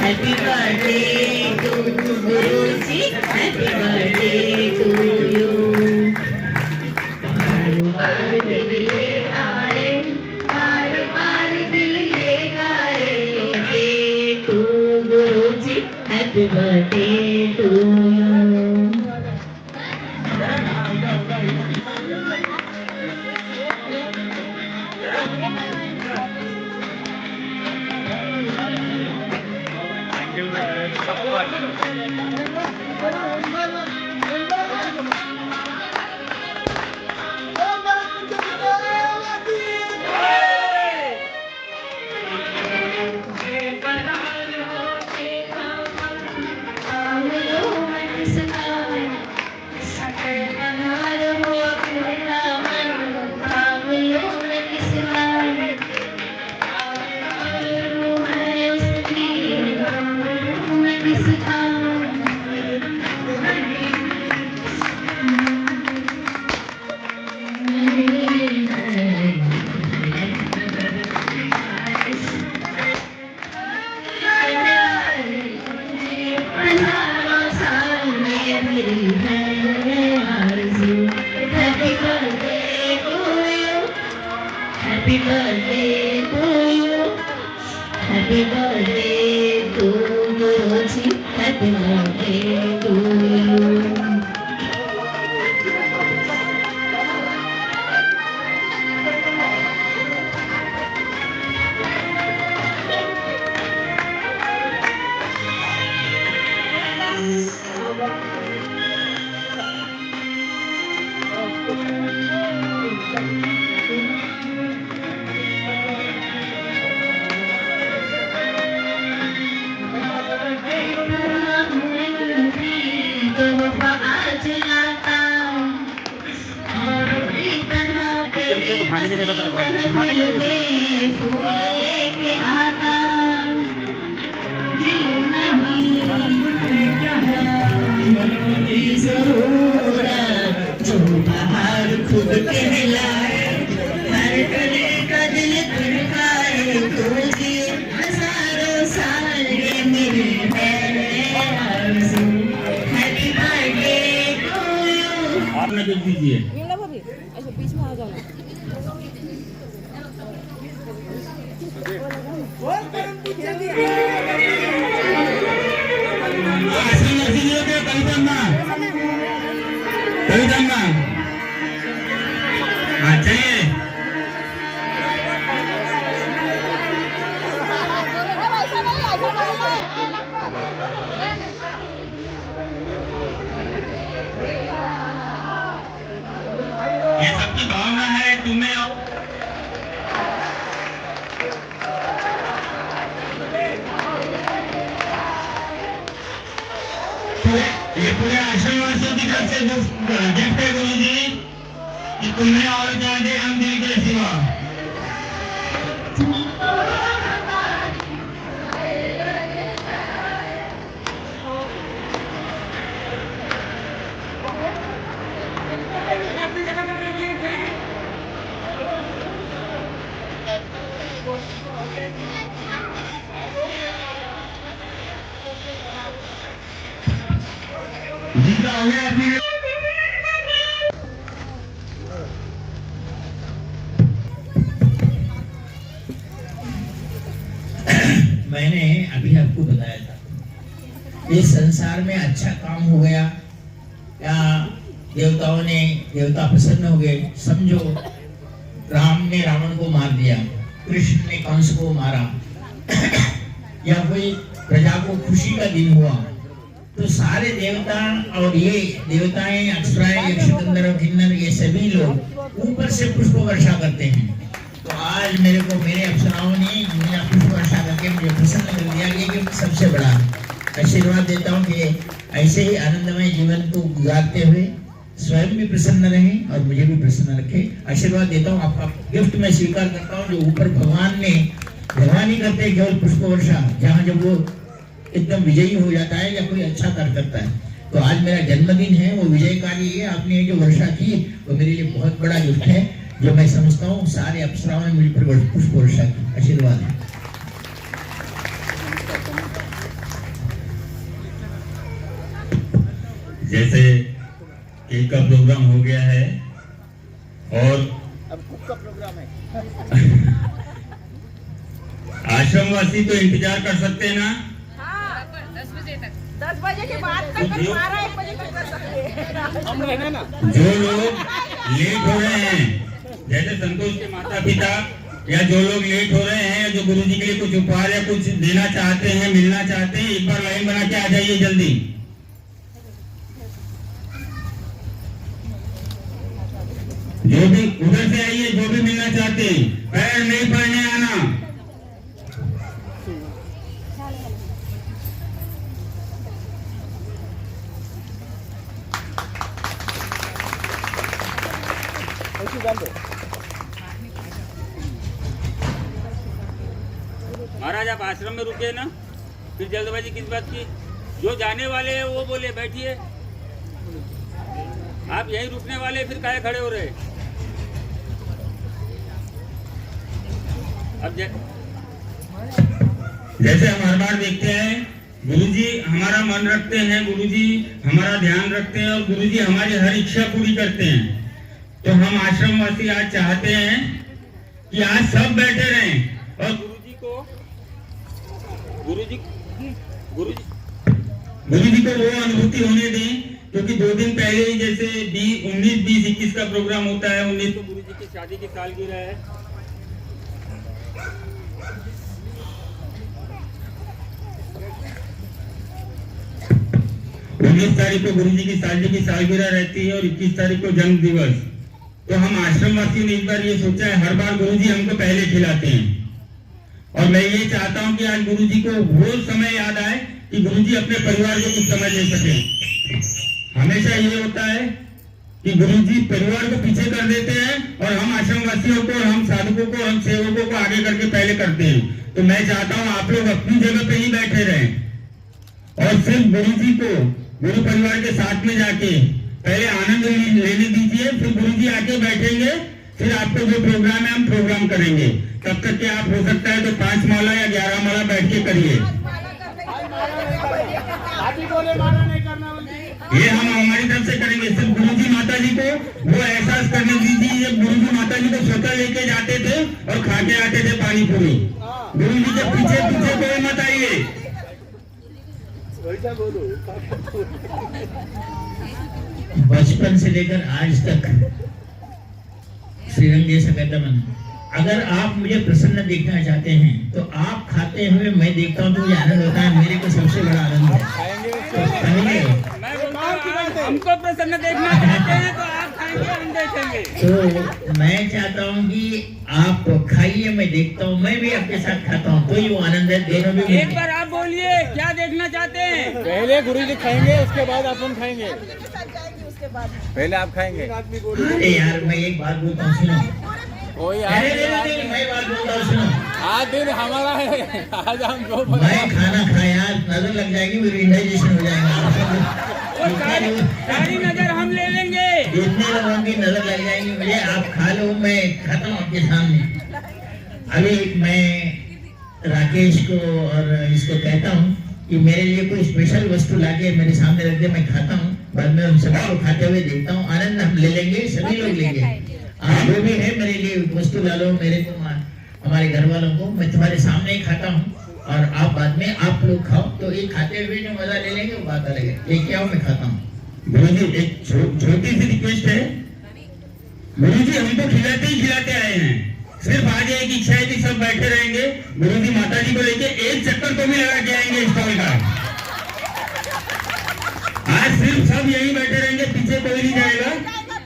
Happy birthday to Guruji. Happy birthday to you. बार दिल ये आए, बार दिल ये गाए to Guruji. Happy birthday to you. Happy birthday to you. Happy birthday to Guruji. Happy birthday to you. खुद कहलाए हर गले का दिल धड़काए तुझे हजारों साल ये मेरी है आरज़ू हैप्पी बर्थडे टू यू। कीजिए। वीणा भाभी ऐसे बीच में आ जाना। चाहिए ये सबकी भावना है तुम्हें ये पूरे आश्रम वासियों की तरफ से गिफ्ट है गुरु जी कि तुम्हें और क्या दे हम दिल के सिवा। जीता हो गया अपनी मैंने अभी आपको बताया था इस संसार में अच्छा काम हो गया या देवता प्रसन्न हो गए, समझो राम ने रावण को मार दिया, कृष्ण ने कंस को मारा या कोई प्रजा को खुशी का दिन हुआ, तो सारे देवता और ये देवताएं अप्सराएं यक्षगंधर्व किन्नर ये सभी लोग ऊपर से पुष्प वर्षा करते हैं। तो आज मेरे को मेरे अप्सराओं ने मेरा पुष्प वर्षा करके मुझे प्रसन्न कर दिया। ये सबसे बड़ा आशीर्वाद देता हूँ कि ऐसे ही आनंदमय जीवन को गुजारते हुए स्वयं भी प्रसन्न रहें और मुझे भी प्रसन्न रखे। आशीर्वाद देता हूँ, आपका गिफ्ट मैं स्वीकार करता हूँ। जो ऊपर भगवान ही करते केवल पुष्प वर्षा, जहाँ जब वो एकदम विजयी हो जाता है या कोई अच्छा कार्य करता है। तो आज मेरा जन्मदिन है, वो विजयकारी है। आपने जो वर्षा की वो मेरे लिए बहुत बड़ा गिफ्ट है, जो मैं समझता हूँ सारे अप्सराओं ने मिलकर पुष्प वर्षा की। आशीर्वाद है। जैसे केक का प्रोग्राम हो गया है और अब कुक का प्रोग्राम है। आश्रमवासी तो इंतजार कर सकते हैं ना? 10 बजे के बाद तक 12-1 बजे तक कर सकते हैं। हम रहना ना। जो लोग लेट हो रहे हैं, जैसे संतोष के माता पिता, या जो लोग लेट हो रहे हैं, जो गुरु जी के लिए कुछ उपहार या कुछ देना चाहते हैं, मिलना चाहते हैं, एक बार लाइन बना के आ जाइए जल्दी। जो भी उधर से आइए, जो भी मिलना चाहते हैं, पैर नहीं पड़ने आना। महाराज आप आश्रम में रुके ना, फिर जल्दबाजी किस बात की? जो जाने वाले हैं वो बोले बैठिए, आप यहीं रुकने वाले, फिर काहे खड़े हो रहे? अब जैसे हम हर बार देखते हैं, गुरुजी हमारा मन रखते हैं, गुरुजी हमारा ध्यान रखते हैं और गुरुजी हमारी हर इच्छा पूरी करते हैं। तो हम आश्रमवासी आज चाहते हैं कि आज सब बैठे रहें और गुरुजी को वो अनुभूति होने दें, क्योंकि 2 दिन पहले ही जैसे 19, 20, 21 का प्रोग्राम होता है। 19 तो गुरुजी की शादी की सालगिरह है। 19 तारीख को गुरुजी की शादी की सालगिरह रहती है और 21 तारीख को जन्म दिवस। तो हम आश्रमवासियों ने एक बार ये सोचा है, हर बार गुरुजी हमको पहले खिलाते हैं और मैं ये चाहता हूँ कि आज गुरुजी को वो समय याद आए कि गुरुजी अपने परिवार को कुछ समय दे सके। हमेशा ये होता है कि गुरुजी परिवार को पीछे कर देते हैं और हम आश्रमवासियों को, हम साधकों को, हम सेवकों को आगे करके पहले करते हैं। तो मैं चाहता हूँ आप लोग अपनी जगह पे ही बैठे रहें और सिर्फ गुरुजी को गुरु परिवार के साथ में जाके पहले आनंद लेने दीजिए, फिर गुरुजी आके बैठेंगे, फिर आपको जो प्रोग्राम है हम प्रोग्राम करेंगे। तब तक के आप हो सकता है तो 5 माला या 11 माला बैठ के करिए। बोले माला नहीं करना। ये हम हमारी तरफ से करेंगे। सिर्फ गुरुजी माता जी को वो एहसास करने दीजिए, जब गुरुजी माता जी को स्वतः लेके जाते थे और खा के आते थे पानी पूरी। गुरुजी के पीछे पीछे कोई मत आइए। बचपन से लेकर आज तक श्रीरंग जैसा कहता मन, अगर आप मुझे प्रसन्न देखना चाहते हैं तो आप खाते हुए मैं देखता हूँ तो मुझे आनंद होता है, मेरे को सबसे बड़ा आनंद है। तो पहले मैं बोलता हूँ, हमको प्रसन्न देखना चाहते हैं तो आप खाएंगे, हम देखेंगे। तो मैं चाहता हूँ कि आप खाइए, मैं देखता हूँ, मैं भी आपके साथ खाता हूँ, तो ये वो आनंद है, दोनों भी एक बार आप बोलिए क्या देखना चाहते हैं। पहले गुरुजी खाएंगे, उसके बाद अपन खाएंगे। उसके बाद पहले आप खाएंगे। अरे यार मैं एक बात बोलता हूँ, सुनो। कोई अरे मैं बात बोलता हूँ, सुनो। आज दिन हमारा है, आज हम जो मैं खाना खाया, नजर लग जाएगी, मेरी इंडाइजेशन हो जाएगा। वो सारी नजर हम ले लेंगे। जितने लोगों की नजर लग जाएगी मुझे, आप खा लो, मैं खाता हूँ आपके सामने। अभी मैं राकेश को और इसको कहता हूँ कि मेरे लिए कोई स्पेशल वस्तु लाके मेरे सामने रख दे, मैं खाता हूँ, बाद में उन सभी को खाते हुए देखता हूँ, आनंद हम ले लेंगे, सभी लोग लेंगे। आप जो भी है मेरे लिए वस्तु ला लो, मेरे को, हमारे घर वालों को, मैं तुम्हारे सामने ही खाता हूँ और आप बाद में आप लोग खाओ, तो ये खाते हुए जो मजा ले लेंगे वो बात अलग है। लेके आओ, मैं खाता हूँ। गुरुजी एक छोटी सी रिक्वेस्ट है, गुरुजी हमको खिलाते ही खिलाते आए हैं, सिर्फ आज एक इच्छा है कि सब बैठे रहेंगे, गुरुजी माता जी को लेके एक चक्कर तो भी लगा के आएंगे स्टॉल का। आज सिर्फ सब यहीं बैठे रहेंगे, पीछे कोई नहीं जाएगा।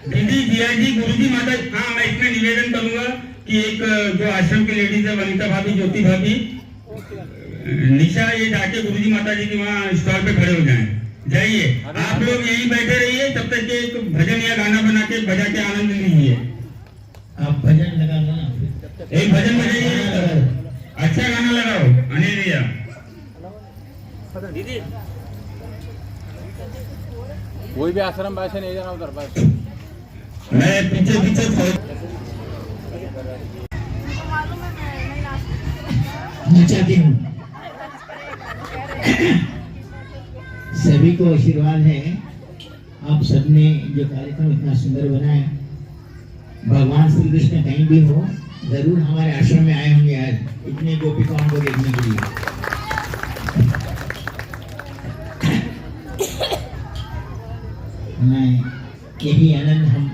दीदी, जिया जी, गुरुजी माता, हाँ मैं इसमें निवेदन करूंगा कि एक जो आश्रम की लेडीज है, वनिता भाभी, ज्योति भाभी, निशा, ये जाके गुरुजी माता जी की वहाँ स्टॉल पे खड़े हो जाएं। जाइए, आप लोग यहीं बैठे रहिए, तब तक के एक भजन या गाना बना के बजा के आनंद लीजिए। आप भजन लगा लो ना, एक भजन बजाइए, अच्छा गाना लगाओ अनिल भैया। दीदी कोई भी आश्रम भाषा नहीं जाना उधर बस। मैं पीछे पीछे नचाती हूँ। सभी को आशीर्वाद है, आप सबने जो कार्यक्रम इतना सुंदर बनाया, भगवान श्री कृष्ण कहीं भी हो जरूर हमारे आश्रम में आए होंगे आज इतने गोपिकाओं को देखने के लिए। मैं यही आनंद हम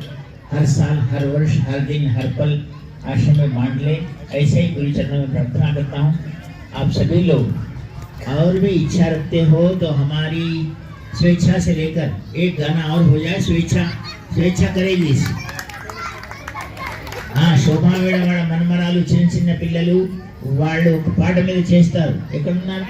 हर साल, हर वर्ष, हर दिन, हर पल आश्रम में बांट ले, ऐसे ही गुरु चरणों में प्रार्थना करता हूँ। आप सभी लोग और भी इच्छा रखते हो तो हमारी स्वेच्छा से लेकर एक गाना और हो जाए, स्वेच्छा करेगी। శోభా వేడ వాడ మనమరాలు చిన్న చిన్న పిల్లలు వాళ్ళు ఒక పాట మీద చేస్తారు. ఎక్కడున్నారు?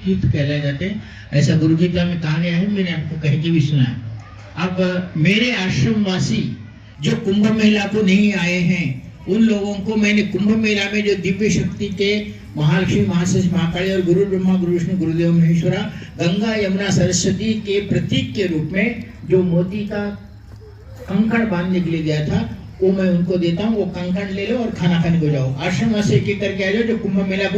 तीर्थ कहलाए जाते हैं, ऐसा गुरु गीता में कहा गया है, मैंने आपको कह के भी सुना है। अब मेरे आश्रमवासी जो कुंभ मेला को नहीं आए हैं, उन लोगों को मैंने कुंभ मेला में जो दिव्य शक्ति के महालक्ष्मी, महासती, महाकाली और गुरु ब्रह्मा, गुरु विष्णु, गुरुदेव महेश्वरा, गंगा, यमुना, सरस्वती के प्रतीक के रूप में जो मोती का कंकड़ बांधने के लिए गया था, वो मैं उनको देता हूँ। वो कंकड़ ले लो और खाना खाने को जाओ। आश्रम वासी एक एक करके आ जाओ जो कुंभ मेला को